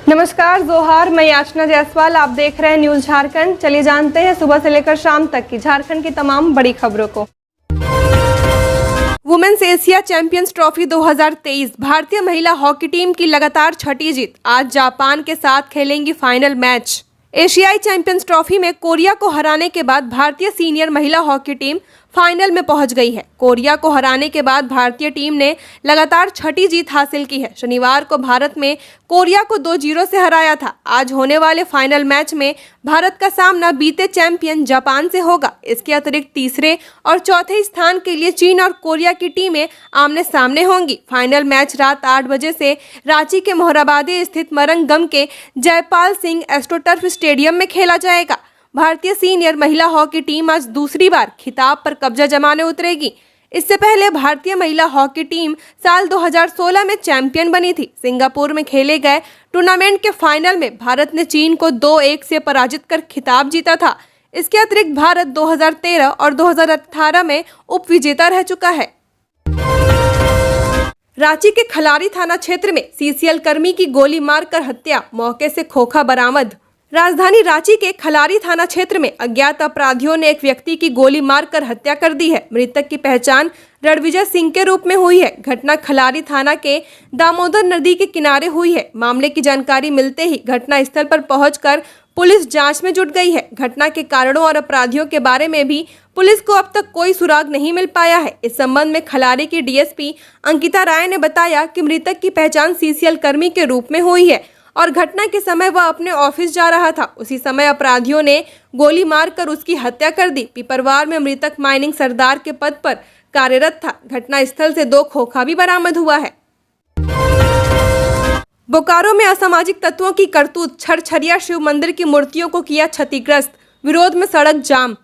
नमस्कार, जोहार। मैं याचना जायसवाल, आप देख रहे हैं न्यूज झारखंड। चलिए जानते हैं सुबह से लेकर शाम तक की झारखंड की तमाम बड़ी खबरों को। वुमेन्स एशिया चैंपियंस ट्रॉफी 2023 भारतीय महिला हॉकी टीम की लगातार छठी जीत। आज जापान के साथ खेलेंगी फाइनल मैच। एशियाई चैंपियंस ट्रॉफी में कोरिया को हराने के बाद भारतीय सीनियर महिला हॉकी टीम फाइनल में पहुंच गई है। कोरिया को हराने के बाद भारतीय टीम ने लगातार छठी जीत हासिल की है। शनिवार को भारत में कोरिया को 2-0 से हराया था। आज होने वाले फाइनल मैच में भारत का सामना बीते चैंपियन जापान से होगा। इसके अतिरिक्त तीसरे और चौथे स्थान के लिए चीन और कोरिया की टीमें आमने सामने होंगी। फाइनल मैच रात 8 बजे से रांची के मोहराबादी स्थित मरंगम के जयपाल सिंह एस्ट्रोटर्फ स्टेडियम में खेला जाएगा। भारतीय सीनियर महिला हॉकी टीम आज दूसरी बार खिताब पर कब्जा जमाने उतरेगी। इससे पहले भारतीय महिला हॉकी टीम साल 2016 में चैंपियन बनी थी। सिंगापुर में खेले गए टूर्नामेंट के फाइनल में भारत ने चीन को 2-1 से पराजित कर खिताब जीता था। इसके अतिरिक्त भारत 2013 और 2018 में उप विजेता रह चुका है। रांची के खलारी थाना क्षेत्र में सीसीएल कर्मी की गोली मारकर हत्या, मौके से खोखा बरामद। राजधानी रांची के खलारी थाना क्षेत्र में अज्ञात अपराधियों ने एक व्यक्ति की गोली मारकर हत्या कर दी है। मृतक की पहचान रणविजय सिंह के रूप में हुई है। घटना खलारी थाना के दामोदर नदी के किनारे हुई है। मामले की जानकारी मिलते ही घटनास्थल पर पहुंचकर पुलिस जांच में जुट गई है। घटना के कारणों और अपराधियों के बारे में भी पुलिस को अब तक कोई सुराग नहीं मिल पाया है। इस संबंध में खलारी की डीएसपी अंकिता राय ने बताया कि मृतक की पहचान सीसीएल कर्मी के रूप में हुई है और घटना के समय वह अपने ऑफिस जा रहा था। उसी समय अपराधियों ने गोली मारकर उसकी हत्या कर दी। पिपरवार में मृतक माइनिंग सरदार के पद पर कार्यरत था। घटनास्थल से 2 खोखा भी बरामद हुआ है। बोकारो में असामाजिक तत्वों की करतूत, छरछरिया शिव मंदिर की मूर्तियों को किया क्षतिग्रस्त, विरोध में सड़क जाम।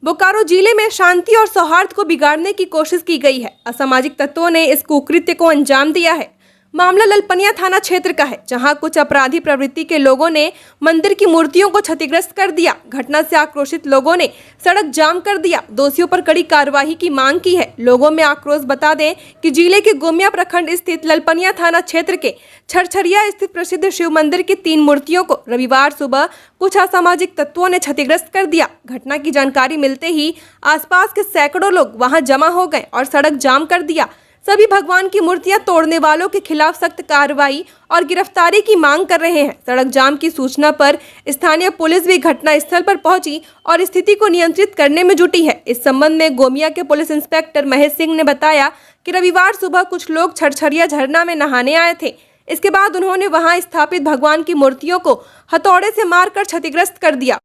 बोकारो जिले में शांति और सौहार्द को बिगाड़ने की कोशिश की गई है। असामाजिक तत्वों ने इस कुकृत्य को अंजाम दिया है। मामला ललपनिया थाना क्षेत्र का है, जहां कुछ अपराधी प्रवृत्ति के लोगों ने मंदिर की मूर्तियों को क्षतिग्रस्त कर दिया। घटना से आक्रोशित लोगों ने सड़क जाम कर दिया, दोषियों पर कड़ी कार्रवाई की मांग की है। लोगों में आक्रोश। बता दें कि जिले के गोमिया प्रखंड स्थित ललपनिया थाना क्षेत्र के छरछरिया स्थित प्रसिद्ध शिव मंदिर की 3 मूर्तियों को रविवार सुबह कुछ असामाजिक तत्वों ने क्षतिग्रस्त कर दिया। घटना की जानकारी मिलते ही आसपास के सैकड़ों लोग वहां जमा हो गए और सड़क जाम कर दिया। सभी भगवान की मूर्तियां तोड़ने वालों के खिलाफ सख्त कार्रवाई और गिरफ्तारी की मांग कर रहे हैं। सड़क जाम की सूचना पर स्थानीय पुलिस भी घटनास्थल पर पहुंची और स्थिति को नियंत्रित करने में जुटी है। इस संबंध में गोमिया के पुलिस इंस्पेक्टर महेश सिंह ने बताया कि रविवार सुबह कुछ लोग छरछरिया झरना में नहाने आए थे। इसके बाद उन्होंने वहां स्थापित भगवान की मूर्तियों को हथौड़े से मारकर क्षतिग्रस्त कर दिया।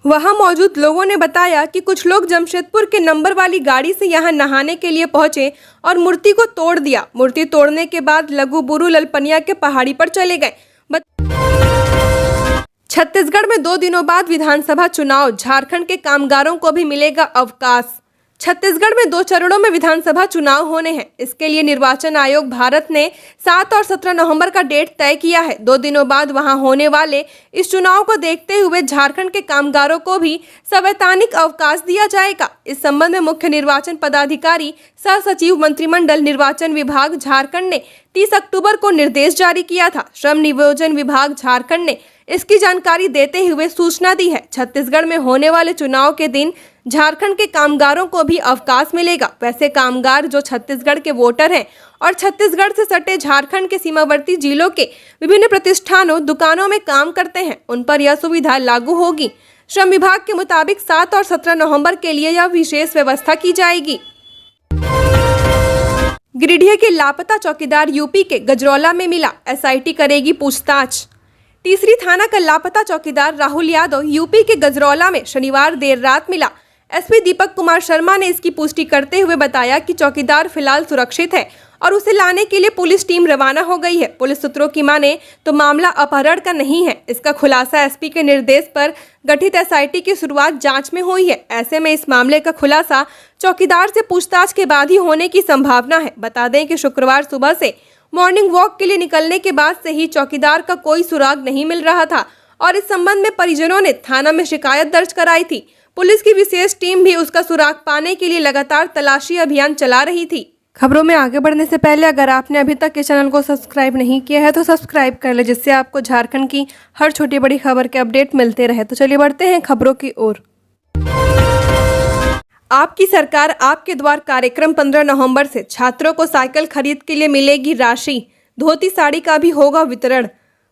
वहां मौजूद लोगों ने बताया कि कुछ लोग जमशेदपुर के नंबर वाली गाड़ी से यहां नहाने के लिए पहुंचे और मूर्ति को तोड़ दिया। मूर्ति तोड़ने के बाद लघु बुरु ललपनिया के पहाड़ी पर चले गए। छत्तीसगढ़ में 2 दिनों बाद विधानसभा चुनाव, झारखंड के कामगारों को भी मिलेगा अवकाश। छत्तीसगढ़ में 2 चरणों में विधानसभा चुनाव होने हैं। इसके लिए निर्वाचन आयोग भारत ने 7 और 17 नवंबर का डेट तय किया है। 2 दिनों बाद वहां होने वाले इस चुनाव को देखते हुए झारखंड के कामगारों को भी संवैधानिक अवकाश दिया जाएगा। इस संबंध में मुख्य निर्वाचन पदाधिकारी सह सचिव मंत्रिमंडल निर्वाचन विभाग झारखंड ने 30 अक्टूबर को निर्देश जारी किया था। श्रम नियोजन विभाग झारखंड ने इसकी जानकारी देते हुए सूचना दी है। छत्तीसगढ़ में होने वाले चुनाव के दिन झारखंड के कामगारों को भी अवकाश मिलेगा। वैसे कामगार जो छत्तीसगढ़ के वोटर हैं और छत्तीसगढ़ से सटे झारखंड के सीमावर्ती जिलों के विभिन्न प्रतिष्ठानों, दुकानों में काम करते हैं, उन पर यह सुविधा लागू होगी। श्रम विभाग के मुताबिक 7 और 17 नवंबर के लिए यह विशेष व्यवस्था की जाएगी। गिरिडीह के लापता चौकीदार यूपी के गजरौला में मिला, एसआईटी करेगी पूछताछ। तीसरी थाना का लापता चौकीदार राहुल यादव यूपी के गजरौला में शनिवार देर रात मिला। एसपी दीपक कुमार शर्मा ने इसकी पुष्टि करते हुए बताया कि चौकीदार फिलहाल सुरक्षित है और उसे लाने के लिए पुलिस टीम रवाना हो गई है। पुलिस सूत्रों की माने तो मामला अपहरण का नहीं है। इसका खुलासा एसपी के निर्देश पर गठित एसआईटी की शुरुआत जांच में हुई है। ऐसे में इस मामले का खुलासा चौकीदार से पूछताछ के बाद ही होने की संभावना है। बता दें कि शुक्रवार सुबह से मॉर्निंग वॉक के लिए निकलने के बाद से ही चौकीदार का कोई सुराग नहीं मिल रहा था और इस संबंध में परिजनों ने थाना में शिकायत दर्ज कराई थी। पुलिस की विशेष टीम भी उसका सुराग पाने के लिए लगातार तलाशी अभियान चला रही थी। खबरों में आगे बढ़ने से पहले अगर आपने अभी तक इस चैनल को सब्सक्राइब नहीं किया है तो सब्सक्राइब कर ले, जिससे आपको झारखंड की हर छोटी बड़ी खबर के अपडेट मिलते रहे। तो चलिए बढ़ते हैं खबरों की ओर। आपकी सरकार आपके द्वार कार्यक्रम 15 नवंबर से छात्रों को साइकिल खरीद के लिए मिलेगी राशि, धोती साड़ी का भी होगा वितरण।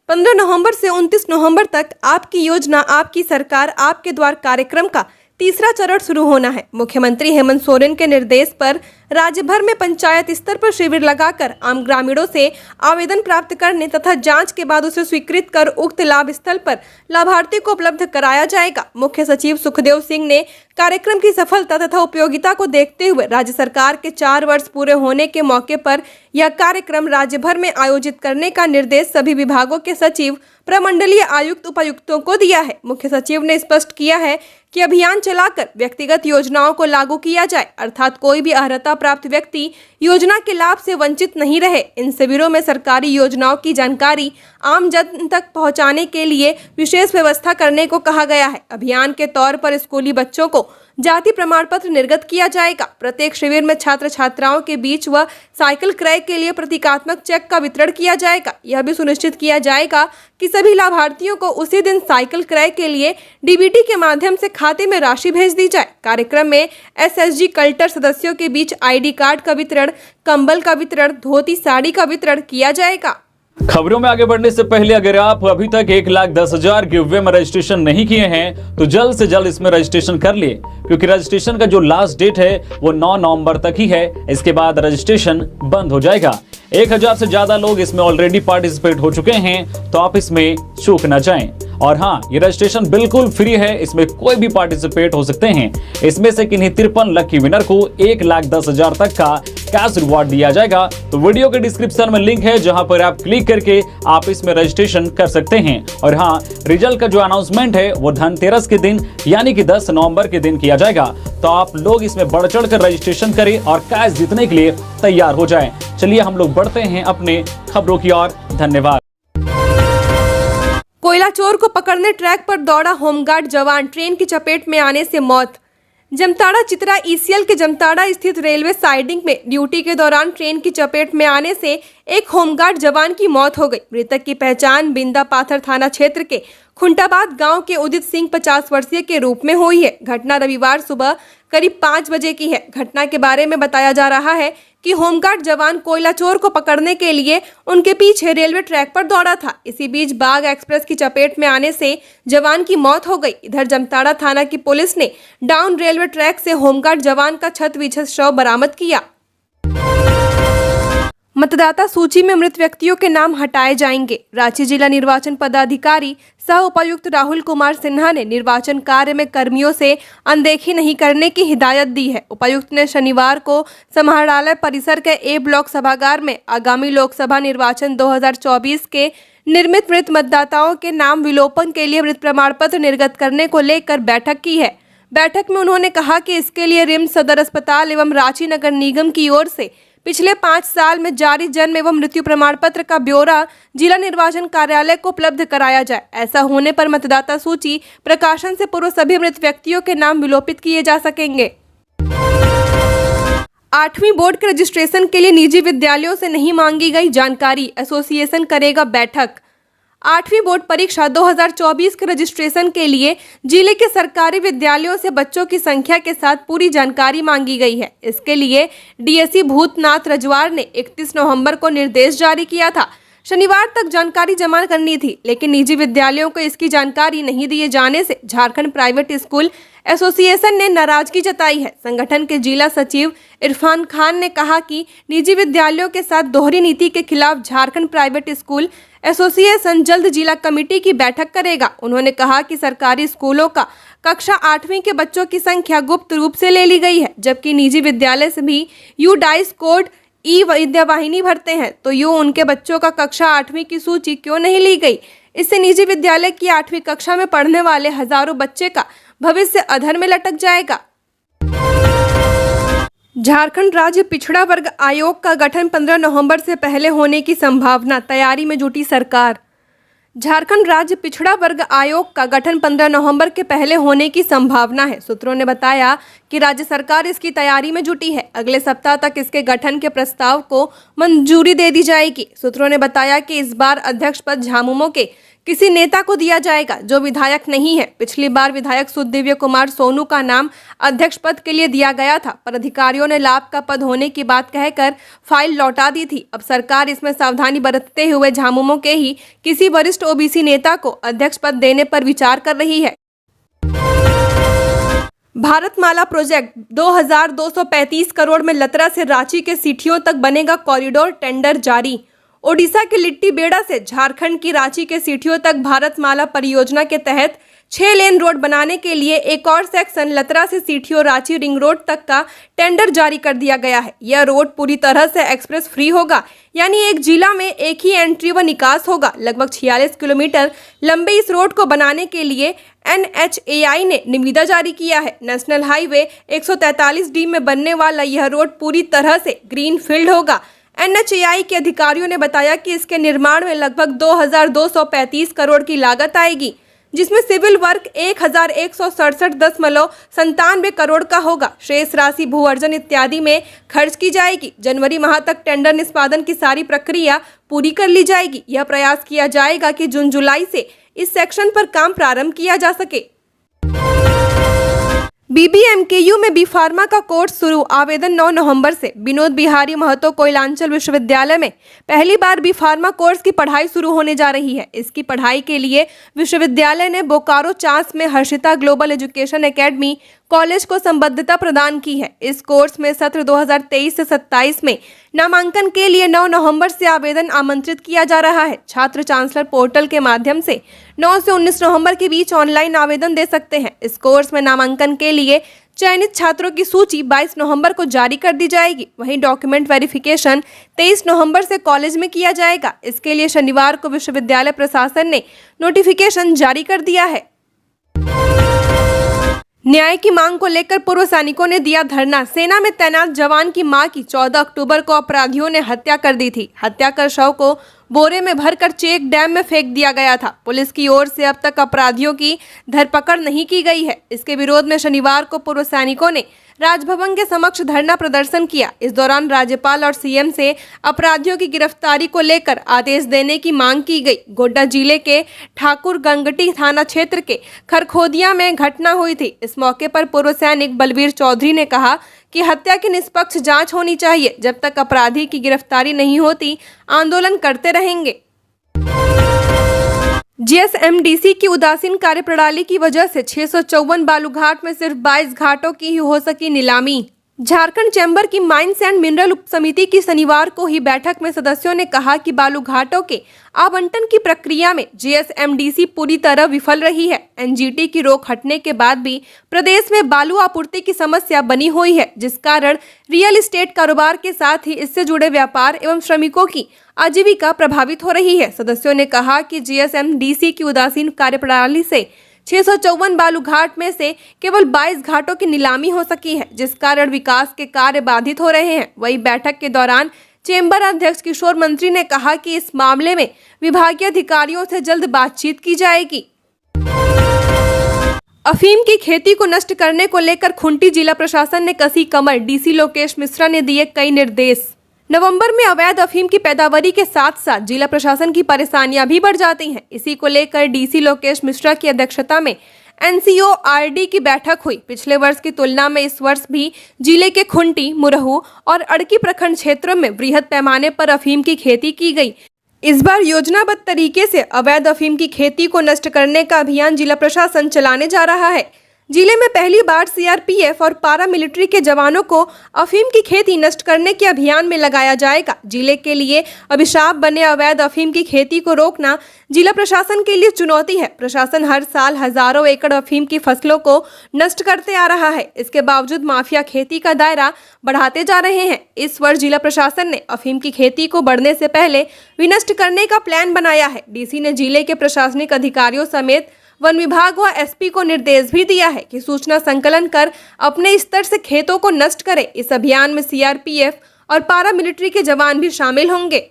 15 नवंबर से 29 नवंबर तक आपकी योजना आपकी सरकार आपके द्वार कार्यक्रम का तीसरा चरण शुरू होना है। मुख्यमंत्री हेमंत सोरेन के निर्देश पर राज्य भर में पंचायत स्तर पर शिविर लगाकर आम ग्रामीणों से आवेदन प्राप्त करने तथा जांच के बाद उसे स्वीकृत कर उक्त लाभ स्थल पर लाभार्थी को उपलब्ध कराया जाएगा। मुख्य सचिव सुखदेव सिंह ने कार्यक्रम की सफलता तथा उपयोगिता को देखते हुए राज्य सरकार के 4 वर्ष पूरे होने के मौके पर यह कार्यक्रम राज्य भर में आयोजित करने का निर्देश सभी विभागों के सचिव, प्रमंडलीय आयुक्त, उपायुक्तों को दिया है। मुख्य सचिव ने स्पष्ट किया है कि अभियान चलाकर व्यक्तिगत योजनाओं को लागू किया जाए, अर्थात कोई भी अर्हता प्राप्त व्यक्ति योजना के लाभ से वंचित नहीं रहे। इन शिविरों में सरकारी योजनाओं की जानकारी आम जन तक पहुंचाने के लिए विशेष व्यवस्था करने को कहा गया है। अभियान के तौर पर स्कूली बच्चों को जाति प्रमाण पत्र निर्गत किया जाएगा। प्रत्येक शिविर में छात्र छात्राओं के बीच व साइकिल क्रय के लिए प्रतीकात्मक चेक का वितरण किया जाएगा। यह भी सुनिश्चित किया जाएगा कि सभी लाभार्थियों को उसी दिन साइकिल क्रय के लिए डीबीटी के माध्यम से खाते में राशि भेज दी जाए। कार्यक्रम में एसएसजी कल्टर सदस्यों के बीच आईडी कार्ड का वितरण, कंबल का वितरण, धोती साड़ी का वितरण किया जाएगा। खबरों में आगे बढ़ने से पहले अगर आप अभी तक 1,10,000 गिवअवे में रजिस्ट्रेशन नहीं किए हैं तो जल्द से जल्द इसमें रजिस्ट्रेशन कर लिए, क्योंकि रजिस्ट्रेशन का जो लास्ट डेट है वो 9 नवंबर तक ही है। इसके बाद रजिस्ट्रेशन बंद हो जाएगा। 1,000 से ज्यादा लोग इसमें ऑलरेडी पार्टिसिपेट हो चुके हैं, तो आप इसमें चूक न जाएं। और हाँ, ये रजिस्ट्रेशन बिल्कुल फ्री है, इसमें कोई भी पार्टिसिपेट हो सकते हैं। इसमें से किन्हीं 53 लकी विनर को 1,10,000 तक का कैश रिवॉर्ड दिया जाएगा। तो वीडियो के डिस्क्रिप्शन में लिंक है, जहां पर आप क्लिक करके आप इसमें रजिस्ट्रेशन कर सकते हैं। और हाँ, रिजल्ट का जो अनाउंसमेंट है वो धनतेरस के दिन यानी कि 10 नवंबर के दिन किया जाएगा। तो आप लोग इसमें बढ़ चढ़ कर रजिस्ट्रेशन करें और कैश जीतने के लिए तैयार हो जाएं। चलिए हम लोग बढ़ते हैं अपने खबरों की ओर। धन्यवाद। कोयला चोर को पकड़ने ट्रैक पर दौड़ा होमगार्ड जवान, ट्रेन की चपेट में आने से मौत। जमताड़ा चित्रा ईसीएल के जमताड़ा स्थित रेलवे साइडिंग में ड्यूटी के दौरान ट्रेन की चपेट में आने से एक होमगार्ड जवान की मौत हो गई। मृतक की पहचान बिंदा पाथर थाना क्षेत्र के खुंटाबाद गांव के उदित सिंह 50 वर्षीय के रूप में हुई है। घटना रविवार सुबह करीब 5 बजे की है। घटना के बारे में बताया जा रहा है कि होमगार्ड जवान कोयला चोर को पकड़ने के लिए उनके पीछे रेलवे ट्रैक पर दौड़ा था। इसी बीच बाग एक्सप्रेस की चपेट में आने से जवान की मौत हो गई। इधर जमताड़ा थाना की पुलिस ने डाउन रेलवे ट्रैक से होमगार्ड जवान का क्षत विक्षत शव बरामद किया। मतदाता सूची में मृत व्यक्तियों के नाम हटाए जाएंगे। रांची जिला निर्वाचन पदाधिकारी सह उपायुक्त राहुल कुमार सिन्हा ने निर्वाचन कार्य में कर्मियों से अनदेखी नहीं करने की हिदायत दी है। उपायुक्त ने शनिवार को समाहरणालय परिसर के ए ब्लॉक सभागार में आगामी लोकसभा निर्वाचन 2024 के निर्मित मृत मतदाताओं के नाम विलोपन के लिए मृत प्रमाण पत्र निर्गत करने को लेकर बैठक की है। बैठक में उन्होंने कहा कि इसके लिए रिम्स सदर अस्पताल एवं रांची नगर निगम की ओर से पिछले 5 साल में जारी जन्म एवं मृत्यु प्रमाण पत्र का ब्यौरा जिला निर्वाचन कार्यालय को उपलब्ध कराया जाए। ऐसा होने पर मतदाता सूची प्रकाशन से पूर्व सभी मृत व्यक्तियों के नाम विलोपित किए जा सकेंगे। 8वीं बोर्ड के रजिस्ट्रेशन के लिए निजी विद्यालयों से नहीं मांगी गई जानकारी, एसोसिएशन करेगा बैठक। 8वीं बोर्ड परीक्षा 2024 के रजिस्ट्रेशन के लिए जिले के सरकारी विद्यालयों से बच्चों की संख्या के साथ पूरी जानकारी मांगी गई है। इसके लिए डीएसई भूतनाथ रजवार ने 31 नवंबर को निर्देश जारी किया था। शनिवार तक जानकारी जमा करनी थी, लेकिन निजी विद्यालयों को इसकी जानकारी नहीं दिए जाने से झारखंड प्राइवेट स्कूल एसोसिएशन ने नाराजगी जताई है। संगठन के जिला सचिव इरफान खान ने कहा कि निजी विद्यालयों के साथ दोहरी नीति के खिलाफ झारखंड प्राइवेट स्कूल एसोसिएशन जल्द जिला कमेटी की बैठक करेगा। उन्होंने कहा कि सरकारी स्कूलों का कक्षा 8वीं के बच्चों की संख्या गुप्त रूप से ले ली गई है, जबकि निजी विद्यालय से भी यूडाइस कोड ई विद्यावाहिनी भरते हैं, तो उनके बच्चों का कक्षा 8वीं की सूची क्यों नहीं ली गई। इससे निजी विद्यालय की 8वीं कक्षा में पढ़ने वाले हजारों बच्चे का भविष्य अधर में लटक जाएगा। झारखंड राज्य पिछड़ा वर्ग आयोग का गठन 15 नवंबर से पहले होने की संभावना, तैयारी में जुटी सरकार। झारखंड राज्य पिछड़ा वर्ग आयोग का गठन 15 नवंबर के पहले होने की संभावना है। सूत्रों ने बताया कि राज्य सरकार इसकी तैयारी में जुटी है। अगले सप्ताह तक इसके गठन के प्रस्ताव को मंजूरी दे दी जाएगी। सूत्रों ने बताया कि इस बार अध्यक्ष पद झामुमो के किसी नेता को दिया जाएगा जो विधायक नहीं है। पिछली बार विधायक सुदिव्य कुमार सोनू का नाम अध्यक्ष पद के लिए दिया गया था, पर अधिकारियों ने लाभ का पद होने की बात कहकर फाइल लौटा दी थी। अब सरकार इसमें सावधानी बरतते हुए झामुमो के ही किसी वरिष्ठ ओबीसी नेता को अध्यक्ष पद देने पर विचार कर रही है। भारतमाला प्रोजेक्ट 2235 करोड़ में लतरा से रांची के सिटियों तक बनेगा कॉरिडोर, टेंडर जारी। ओडिशा के लिट्टी बेड़ा से झारखंड की रांची के सिटियों तक भारतमाला परियोजना के तहत 6 लेन रोड बनाने के लिए एक और सेक्शन लतरा से सिटियों रांची रिंग रोड तक का टेंडर जारी कर दिया गया है। यह रोड पूरी तरह से एक्सप्रेस फ्री होगा, यानी एक जिला में एक ही एंट्री व निकास होगा। लगभग 46 किलोमीटर लंबे इस रोड को बनाने के लिए NHAI ने निविदा जारी किया है। नेशनल हाईवे 143D में बनने वाला यह रोड पूरी तरह से ग्रीन फील्ड होगा। NHAI के अधिकारियों ने बताया कि इसके निर्माण में लगभग 2235 करोड़ की लागत आएगी, जिसमें सिविल वर्क 1167.97 करोड़ का होगा। शेष राशि भू अर्जन इत्यादि में खर्च की जाएगी। जनवरी माह तक टेंडर निष्पादन की सारी प्रक्रिया पूरी कर ली जाएगी। यह प्रयास किया जाएगा कि जून जुलाई से इस सेक्शन पर काम प्रारंभ किया जा सके। BBMKU में B.Pharma का कोर्स शुरू, आवेदन 9 नवंबर से। विनोद बिहारी महतो कोयलांचल विश्वविद्यालय में पहली बार B.Pharma कोर्स की पढ़ाई शुरू होने जा रही है। इसकी पढ़ाई के लिए विश्वविद्यालय ने बोकारो चांस में Harshita global education academy college को संबद्धता प्रदान की है। इस कोर्स में सत्र 2023 से 27 में नामांकन के लिए 9 नवंबर से आवेदन आमंत्रित किया जा रहा है। छात्र चांसलर पोर्टल के माध्यम से 9 से 19 नवंबर के बीच ऑनलाइन आवेदन दे सकते हैं। इस कोर्स में नामांकन के लिए चयनित छात्रों की सूची 22 नवंबर को जारी कर दी जाएगी। वहीं डॉक्यूमेंट वेरिफिकेशन 23 नवंबर से कॉलेज में किया जाएगा। इसके लिए शनिवार को विश्वविद्यालय प्रशासन ने नोटिफिकेशन जारी कर दिया है। न्याय की मांग को लेकर पूर्व सैनिकों ने दिया धरना। सेना में तैनात जवान की मां की 14 अक्टूबर को अपराधियों ने हत्या कर दी थी। हत्या कर शव को बोरे में भरकर चेक डैम में फेंक दिया गया था। पुलिस की ओर से अब तक अपराधियों की धरपकड़ नहीं की गई है। इसके विरोध में शनिवार को पूर्व सैनिकों ने राजभवन के समक्ष धरना प्रदर्शन किया। इस दौरान राज्यपाल और सीएम से अपराधियों की गिरफ्तारी को लेकर आदेश देने की मांग की गई। गोड्डा जिले के ठाकुर गंगटी थाना क्षेत्र के खरखोदिया में घटना हुई थी। इस मौके पर पूर्व सैनिक बलवीर चौधरी ने कहा कि हत्या की निष्पक्ष जांच होनी चाहिए। जब तक अपराधी की गिरफ्तारी नहीं होती, आंदोलन करते रहेंगे। GSMDC की उदासीन कार्यप्रणाली की वजह से 654 बालूघाट में सिर्फ 22 घाटों की ही हो सकी नीलामी। झारखंड चैम्बर की माइंस एंड मिनरल उप समिति की शनिवार को ही बैठक में सदस्यों ने कहा कि बालूघाटों के आवंटन की प्रक्रिया में GSMDC पूरी तरह विफल रही है। NGT की रोक हटने के बाद भी प्रदेश में बालू आपूर्ति की समस्या बनी हुई है, जिस कारण रियल एस्टेट कारोबार के साथ ही इससे जुड़े व्यापार एवं श्रमिकों की आजीविका प्रभावित हो रही है। सदस्यों ने कहा कि GSMDC की उदासीन कार्यप्रणाली से 654 बालूघाट में से केवल 22 घाटों की नीलामी हो सकी है, जिस कारण विकास के कार्य बाधित हो रहे हैं। वहीं बैठक के दौरान चेंबर अध्यक्ष किशोर मंत्री ने कहा कि इस मामले में विभागीय अधिकारियों से जल्द बातचीत की जाएगी। अफीम की खेती को नष्ट करने को लेकर खुंटी जिला प्रशासन ने कसी कमर। DC लोकेश मिश्रा ने दिए कई निर्देश। नवंबर में अवैध अफीम की पैदावारी के साथ साथ जिला प्रशासन की परेशानियां भी बढ़ जाती हैं। इसी को लेकर DC लोकेश मिश्रा की अध्यक्षता में NCORD की बैठक हुई। पिछले वर्ष की तुलना में इस वर्ष भी जिले के खुंटी, मुरहू और अड़की प्रखंड क्षेत्रों में वृहद पैमाने पर अफीम की खेती की गई। इस बार योजनाबद्ध तरीके से अवैध अफीम की खेती को नष्ट करने का अभियान जिला प्रशासन चलाने जा रहा है। जिले में पहली बार CRPF और पारा मिलिट्री के जवानों को अफीम की खेती नष्ट करने के अभियान में लगाया जाएगा। जिले के लिए अभिशाप बने अवैध अफीम की खेती को रोकना जिला प्रशासन के लिए चुनौती है। प्रशासन हर साल हजारों एकड़ अफीम की फसलों को नष्ट करते आ रहा है। इसके बावजूद माफिया खेती का दायरा बढ़ाते जा रहे हैं। इस वर्ष जिला प्रशासन ने अफीम की खेती को बढ़ने से पहले विनष्ट करने का प्लान बनाया है। DC ने जिले के प्रशासनिक अधिकारियों समेत वन विभाग व SP को निर्देश भी दिया है कि सूचना संकलन कर अपने स्तर से खेतों को नष्ट करें। इस अभियान में CRPF और पारा मिलिट्री के जवान भी शामिल होंगे।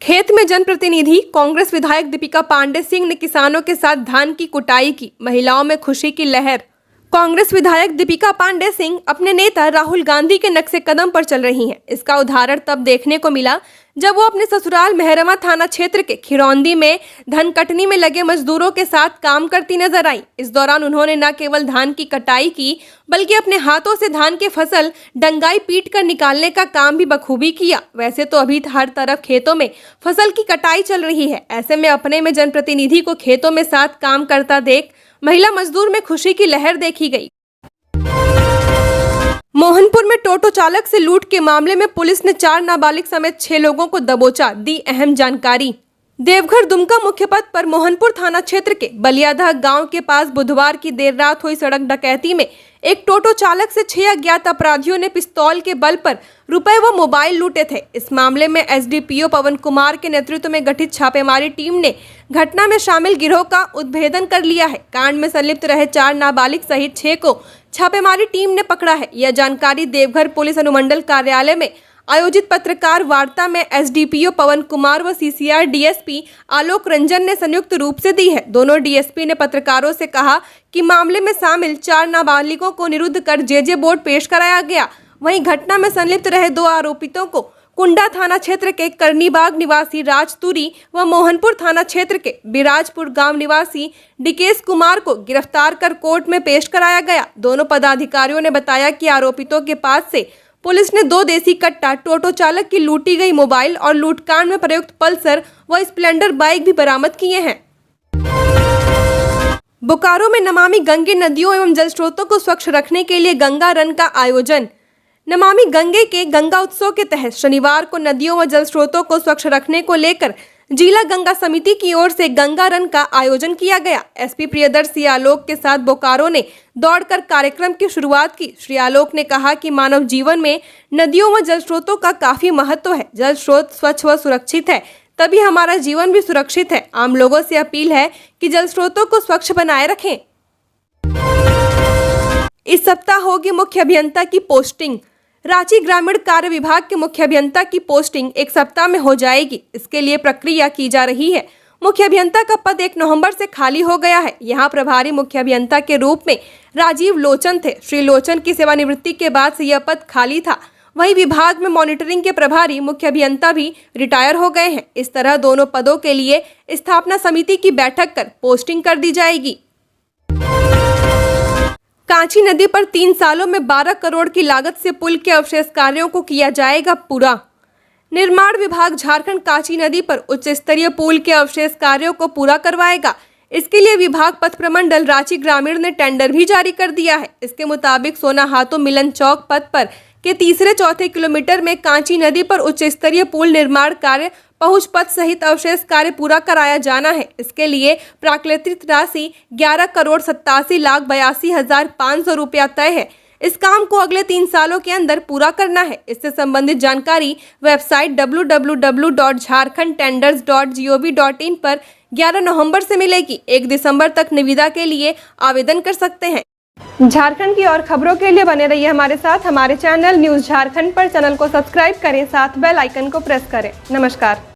खेत में जनप्रतिनिधि कांग्रेस विधायक दीपिका पांडे सिंह ने किसानों के साथ धान की कुटाई की, महिलाओं में खुशी की लहर। कांग्रेस विधायक दीपिका पांडे सिंह अपने नेता राहुल गांधी के नक्शे कदम पर चल रही हैं। इसका उदाहरण तब देखने को मिला जब वो अपने ससुराल मेहरमा थाना क्षेत्र के खिरौंदी में धन कटनी में लगे मजदूरों के साथ काम करती नजर आई। इस दौरान उन्होंने न केवल धान की कटाई की बल्कि अपने हाथों से धान की फसल डंगाई पीट कर निकालने का काम भी बखूबी किया। वैसे तो अभी हर तरफ खेतों में फसल की कटाई चल रही है, ऐसे में अपने में जनप्रतिनिधि को खेतों में साथ काम करता देख महिला मजदूर में खुशी की लहर देखी गई। मोहनपुर में टोटो चालक से लूट के मामले में पुलिस ने 4 नाबालिग समेत 6 लोगों को दबोचा, दी अहम जानकारी। देवघर दुमका मुख्य पथ पर मोहनपुर थाना क्षेत्र के बलियादह गांव के पास बुधवार की देर रात हुई सड़क डकैती में एक टोटो चालक से 6 अज्ञात अपराधियों ने पिस्तौल के बल पर रुपए व मोबाइल लूटे थे। इस मामले में एसडीपीओ पवन कुमार के नेतृत्व में गठित छापेमारी टीम ने घटना में शामिल गिरोह का उद्भेदन कर लिया है। कांड में संलिप्त रहे 4 नाबालिग सहित 6 को छापेमारी टीम ने पकड़ा है। यह जानकारी देवघर पुलिस अनुमंडल कार्यालय में आयोजित पत्रकार वार्ता में एसडीपीओ पवन कुमार व सीसीआर डीएसपी आलोक रंजन ने संयुक्त रूप से दी है। दोनों डीएसपी ने पत्रकारों से कहा कि मामले में शामिल 4 नाबालिगों को निरुद्ध कर जेजे बोर्ड पेश कराया गया। वहीं घटना में संलिप्त रहे 2 आरोपितों को कुंडा थाना क्षेत्र के करनीबाग निवासी राजतुरी व मोहनपुर थाना क्षेत्र के बिराजपुर गांव निवासी डिकेश कुमार को गिरफ्तार कर कोर्ट में पेश कराया गया। दोनों पदाधिकारियों ने बताया कि आरोपितों के पास से पुलिस ने 2 देसी कट्टा, टोटो चालक की लूटी गई मोबाइल और लूटकांड में प्रयुक्त पल्सर व स्प्लेंडर बाइक भी बरामद किए हैं। बोकारो में नमामि गंगे नदियों एवं जल स्रोतों को स्वच्छ रखने के लिए गंगा रन का आयोजन। नमामि गंगे के गंगा उत्सव के तहत शनिवार को नदियों व जल स्रोतों को स्वच्छ रखने को लेकर जिला गंगा समिति की ओर से गंगा रन का आयोजन किया गया। एसपी प्रियदर्शी आलोक के साथ बोकारो ने दौड़कर कार्यक्रम की शुरुआत की। श्री आलोक ने कहा कि मानव जीवन में नदियों व जल स्रोतों का काफी महत्व है। जल स्रोत स्वच्छ व सुरक्षित है तभी हमारा जीवन भी सुरक्षित है। आम लोगों से अपील है कि जल स्रोतों को स्वच्छ बनाए रखें। इस सप्ताह होगी मुख्य अभियंता की पोस्टिंग। रांची ग्रामीण कार्य विभाग के मुख्य अभियंता की पोस्टिंग 1 सप्ताह में हो जाएगी। इसके लिए प्रक्रिया की जा रही है। मुख्य अभियंता का पद 1 नवंबर से खाली हो गया है। यहां प्रभारी मुख्य अभियंता के रूप में राजीव लोचन थे। श्री लोचन की सेवानिवृत्ति के बाद से यह पद खाली था। वहीं विभाग में मॉनिटरिंग के प्रभारी मुख्य अभियंता भी रिटायर हो गए हैं। इस तरह दोनों पदों के लिए स्थापना समिति की बैठक कर पोस्टिंग कर दी जाएगी। कांची नदी पर 3 सालों में 12 करोड़ की लागत से पुल के अवशेष कार्यों को किया जाएगा पूरा। निर्माण विभाग झारखंड कांची नदी पर उच्च स्तरीय पुल के अवशेष कार्यों को पूरा करवाएगा। इसके लिए विभाग पथ प्रमंडल रांची ग्रामीण ने टेंडर भी जारी कर दिया है। इसके मुताबिक सोनाहातू मिलन चौक पथ पर के 3-4 किलोमीटर में कांची नदी पर उच्च स्तरीय पुल निर्माण कार्य, पहुंच पथ सहित अवशेष कार्य पूरा कराया जाना है। इसके लिए प्राकृतिक राशि 11,87,82,500 रुपया तय है। इस काम को अगले 3 सालों के अंदर पूरा करना है। इससे संबंधित जानकारी वेबसाइट www.jharkhandtenders.gov.in पर 11 नवंबर से मिलेगी। 1 दिसंबर तक निविदा के लिए आवेदन कर सकते हैं। झारखंड की और खबरों के लिए बने रहिए हमारे साथ। हमारे चैनल न्यूज़ झारखंड पर चैनल को सब्सक्राइब करें, साथ बेल आइकन को प्रेस करें। नमस्कार।